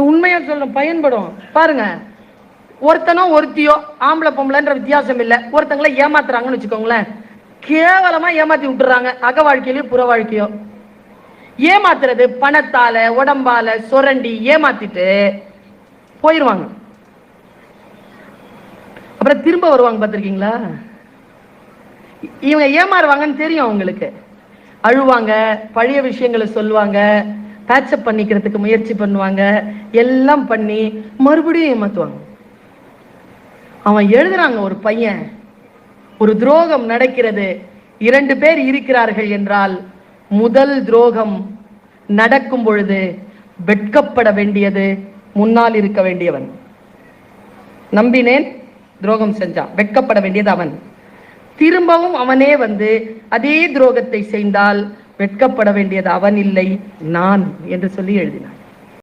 உண்மையா சொல்ல பயன்படும். பாருங்க, ஒருத்தனோ ஒருத்தியோ ஆம்பளை பொம்பளைன்ற வித்தியாசம் இல்லை, ஒருத்தங்களை ஏமாத்துறாங்கன்னு வச்சுக்கோங்களேன், கேவலமா ஏமாத்தி விட்டுறாங்க. அக வாழ்க்கையிலயோ புற வாழ்க்கையோ ஏமாத்துறது, பணத்தால உடம்பால சொரண்டி ஏமாத்திட்டு போயிருவாங்க. அப்புறம் திரும்ப வருவாங்க. பார்த்திருக்கீங்களா? இவங்க ஏமாறுவாங்கன்னு தெரியும் அவங்களுக்கு. அழுவாங்க, பழைய விஷயங்களை சொல்லுவாங்க, பேட்சப் பண்ணிக்கிறதுக்கு முயற்சி பண்ணுவாங்க, எல்லாம் பண்ணி மறுபடியும் ஏமாத்துவாங்க. அவன் எழுதுறாங்க, ஒரு பையன், ஒரு துரோகம் நடக்கிறது, 2 பேர் இருக்கிறார்கள் என்றால் முதல் துரோகம் நடக்கும் பொழுது வெட்கப்பட வேண்டியது முன்னால் இருக்க வேண்டியவன். நம்பினேன், துரோகம் செஞ்சான், வெட்கப்பட வேண்டியது அவன். திரும்பவும் அவனே வந்து அதே துரோகத்தை செய்தால் வெட்கப்பட வேண்டியது அவன் இல்லை, நான் என்று சொல்லி எழுதினான்.